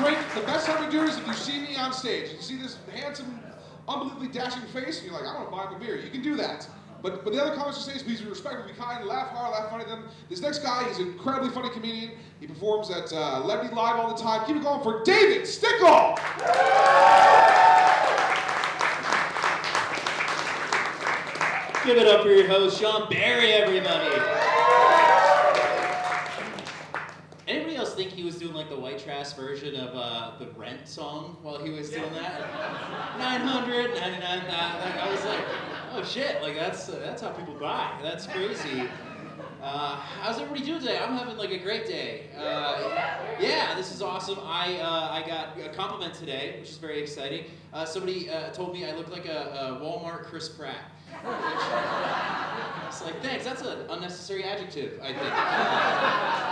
great. The best time to do it is if you see me on stage. You see this handsome, unbelievably dashing face, and you're like, I want to buy him a beer. You can do that. But the other comments you say is please be respectful, be kind, laugh hard, laugh funny. Then this next guy, he's an incredibly funny comedian. He performs at Levity Live all the time. Keep it going for David Stickle. Give it up for your host, Sean Barry, everybody. Anybody else think he was doing like the white trash version of the Rent song while he was doing that? 999,000. I was like, oh shit, like that's how people buy. That's crazy. How's everybody doing today? I'm having like a great day. Yeah, this is awesome. I got a compliment today, which is very exciting. Somebody told me I look like a Walmart Chris Pratt. It's like, thanks, that's an unnecessary adjective, I think.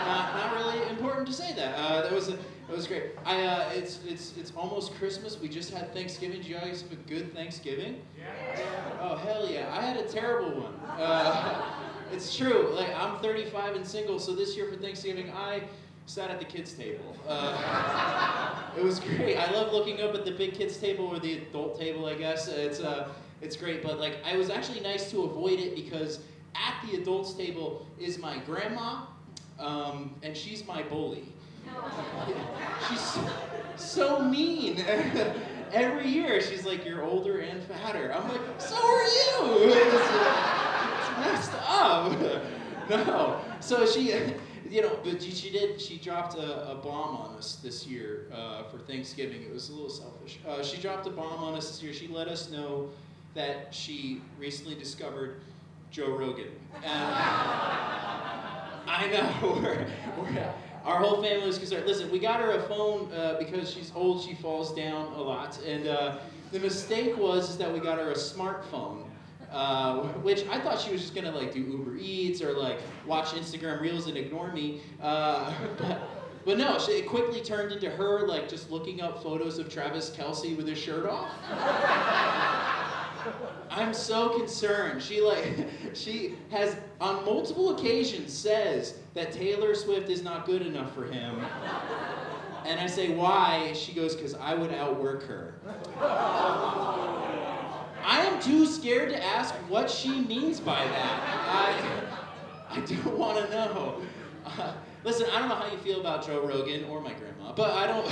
Not really important to say that. That was great. It's almost Christmas. We just had Thanksgiving. Did you guys have a good Thanksgiving? Yeah. Oh, hell yeah. I had a terrible one. It's true. Like, I'm 35 and single, so this year for Thanksgiving, I sat at the kids' table. It was great. I love looking up at the big kids' table or the adult table, I guess. It's great, but like I was actually nice to avoid it because at the adults table is my grandma, and she's my bully. She's so mean. Every year she's like, you're older and fatter. I'm like, so are you. It's messed up. No. So she, but she dropped a bomb on us this year for Thanksgiving. It was a little selfish. She dropped a bomb on us this year. She let us know that she recently discovered Joe Rogan. I know, our whole family was concerned. Listen, we got her a phone because she's old, she falls down a lot, and the mistake was that we got her a smartphone, which I thought she was just gonna like do Uber Eats or like watch Instagram Reels and ignore me, but no, it quickly turned into her like just looking up photos of Travis Kelce with his shirt off. I'm so concerned. She has on multiple occasions says that Taylor Swift is not good enough for him. And I say, why? She goes, because I would outwork her. I am too scared to ask what she means by that. I don't want to know. Listen, I don't know how you feel about Joe Rogan or my grandma, but I don't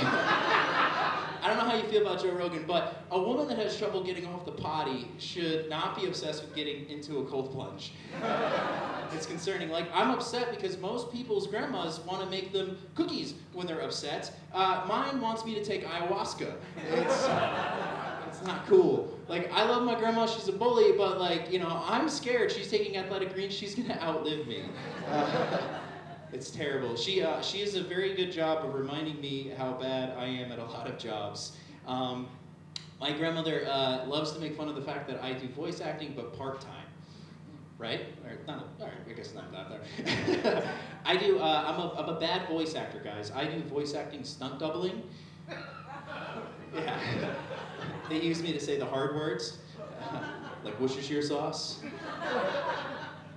know how you feel about Joe Rogan, but a woman that has trouble getting off the potty should not be obsessed with getting into a cold plunge. It's concerning. Like, I'm upset because most people's grandmas want to make them cookies when they're upset. Mine wants me to take ayahuasca. It's not cool. Like, I love my grandma, she's a bully, but like, I'm scared. She's taking athletic greens, she's gonna outlive me. It's terrible. She has a very good job of reminding me how bad I am at a lot of jobs. My grandmother loves to make fun of the fact that I do voice acting, but part-time. Right? All right, I guess not that there. I do, I'm a bad voice actor, guys. I do voice acting stunt doubling. Yeah. They use me to say the hard words, like Worcestershire sauce.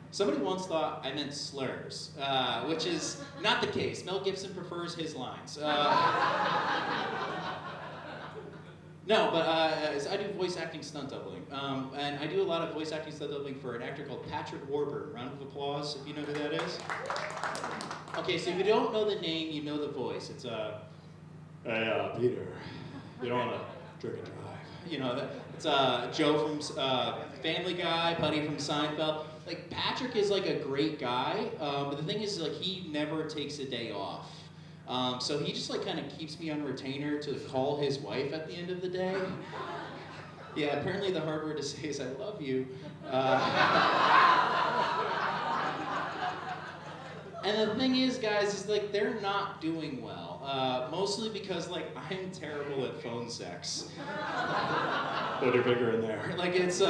Somebody once thought I meant slurs, which is not the case. Mel Gibson prefers his lines. No, but I do voice acting stunt doubling. And I do a lot of voice acting stunt doubling for an actor called Patrick Warburton. Round of applause if you know who that is. Okay, so if you don't know the name, you know the voice. It's hey, Peter, you don't want to drink and drive. It's Joe from Family Guy, Buddy from Seinfeld. Like, Patrick is like a great guy, but the thing is, like, he never takes a day off. So he just like kind of keeps me on retainer to call his wife at the end of the day. Yeah, apparently the hard word to say is I love you. And the thing is, guys, is like they're not doing well. Mostly because like I'm terrible at phone sex. Better bigger in there. Like it's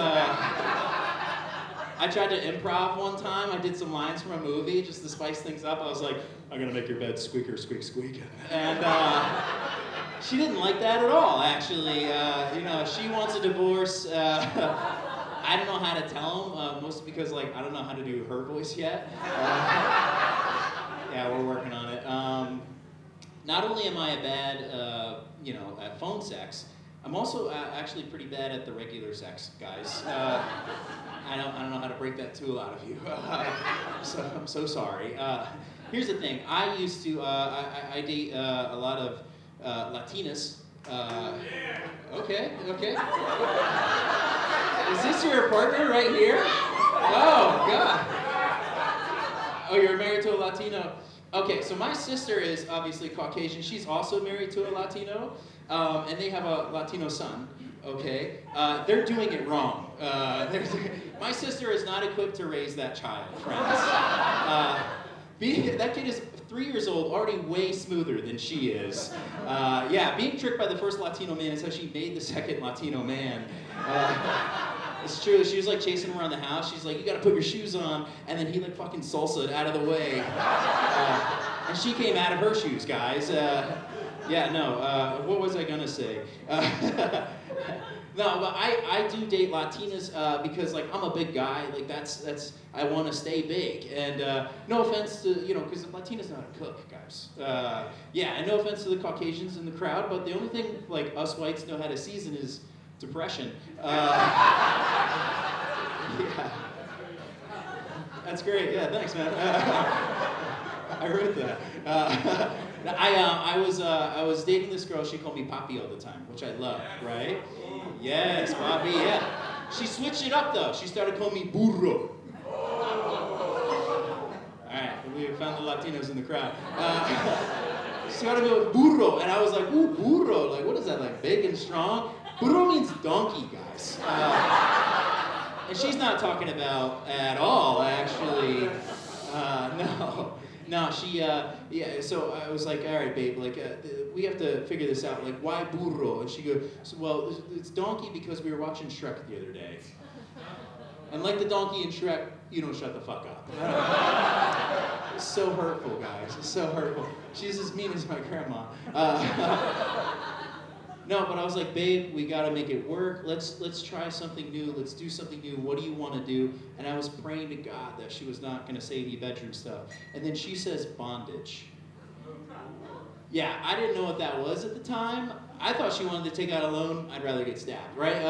I tried to improv one time. I did some lines from a movie just to spice things up. I was like, I'm gonna make your bed squeaker, squeak, squeak. And she didn't like that at all, actually. She wants a divorce. I don't know how to tell him, mostly because like I don't know how to do her voice yet. Yeah, we're working on it. Not only am I a bad at phone sex. I'm also actually pretty bad at the regular sex, guys. I don't know how to break that to a lot of you. So I'm so sorry. Here's the thing. I used to I date a lot of Latinas. Okay. Is this your partner right here? Oh God. Oh, you're married to a Latino. Okay, so my sister is obviously Caucasian. She's also married to a Latino, and they have a Latino son. Okay, they're doing it wrong. My sister is not equipped to raise that child, friends. That kid is 3 years old, already way smoother than she is. Being tricked by the first Latino man is how she made the second Latino man. It's true. She was like chasing him around the house. She's like, "You gotta put your shoes on," and then he like fucking salsa'd out of the way, and she came out of her shoes, guys. What was I gonna say? No, but I do date Latinas because like I'm a big guy. Like that's I want to stay big. And no offense to because Latina's not a cook, guys. And no offense to the Caucasians in the crowd, but the only thing like us whites know how to season is depression. That's great. Yeah, thanks, man. I wrote that. I was dating this girl. She called me Papi all the time, which I love, right? Yes, Papi. Yeah. She switched it up though. She started calling me Burro. All right, we found the Latinos in the crowd. She started me with Burro, and I was like, "Ooh, Burro! Like, what is that? Like big and strong?" Burro means donkey, guys. And she's not talking about at all, actually. No, she, so I was like, all right, babe, like, we have to figure this out. Like, why burro? And she goes, well, it's donkey because we were watching Shrek the other day. And like the donkey in Shrek, you don't shut the fuck up. It's so hurtful, guys. It's so hurtful. She's as mean as my grandma. No, but I was like, babe, we gotta make it work. Let's try something new. Let's do something new. What do you want to do? And I was praying to God that she was not gonna say any bedroom stuff. And then she says bondage. Yeah, I didn't know what that was at the time. I thought she wanted to take out a loan. I'd rather get stabbed, right?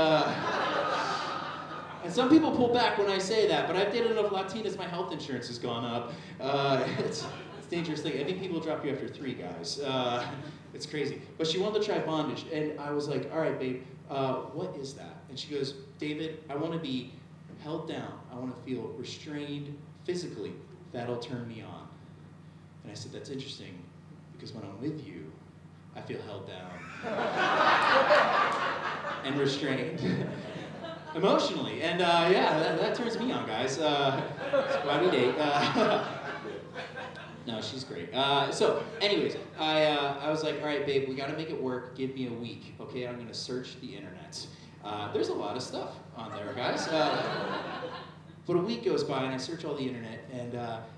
And some people pull back when I say that, but I've dated enough Latinas, my health insurance has gone up. It's a dangerous thing. I think people drop you after 3, guys. It's crazy. But she wanted to try bondage, and I was like, all right, babe, what is that? And she goes, David, I want to be held down. I want to feel restrained physically. That'll turn me on. And I said, that's interesting, because when I'm with you, I feel held down and restrained emotionally. And that turns me on, guys. That's why we date. No, she's great. So, anyways, I was like, all right, babe, we got to make it work. Give me a week, okay? I'm going to search the internet. There's a lot of stuff on there, guys. But a week goes by, and I search all the internet, and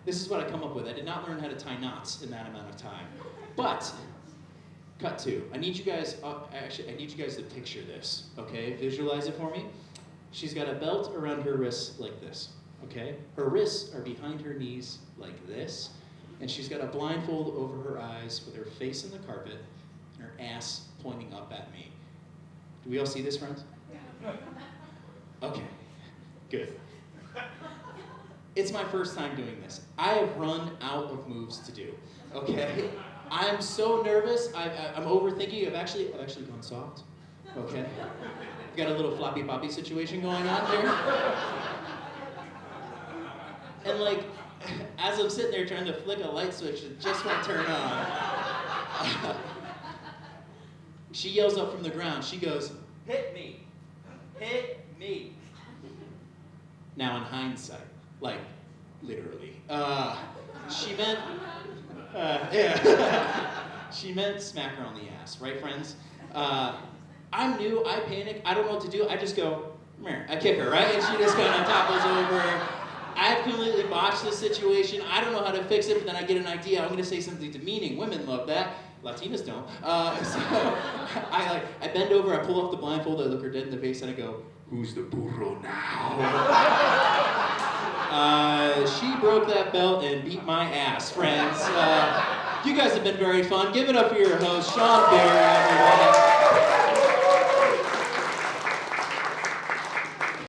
this is what I come up with. I did not learn how to tie knots in that amount of time. But, cut to. I need you guys to picture this, okay? Visualize it for me. She's got a belt around her wrists like this, okay? Her wrists are behind her knees like this. And she's got a blindfold over her eyes with her face in the carpet and her ass pointing up at me. Do we all see this, friends? Okay, good. It's my first time doing this. I have run out of moves to do, okay? I'm so nervous. I'm overthinking. I've actually gone soft, okay? I've got a little floppy poppy situation going on here. And like, as I'm sitting there trying to flick a light switch that just won't turn on, she yells up from the ground. She goes, hit me. Hit me. Now in hindsight, like literally, she meant, she meant smack her on the ass, right, friends? I'm new, I panic, I don't know what to do. I just go, meh. I kick her, right? And she just kind of topples over. I've completely botched this situation. I don't know how to fix it, but then I get an idea. I'm going to say something demeaning. Women love that. Latinas don't. So I bend over, I pull off the blindfold, I look her dead in the face, and I go, who's the burro now? She broke that belt and beat my ass, friends. You guys have been very fun. Give it up for your host, Sean Barrett.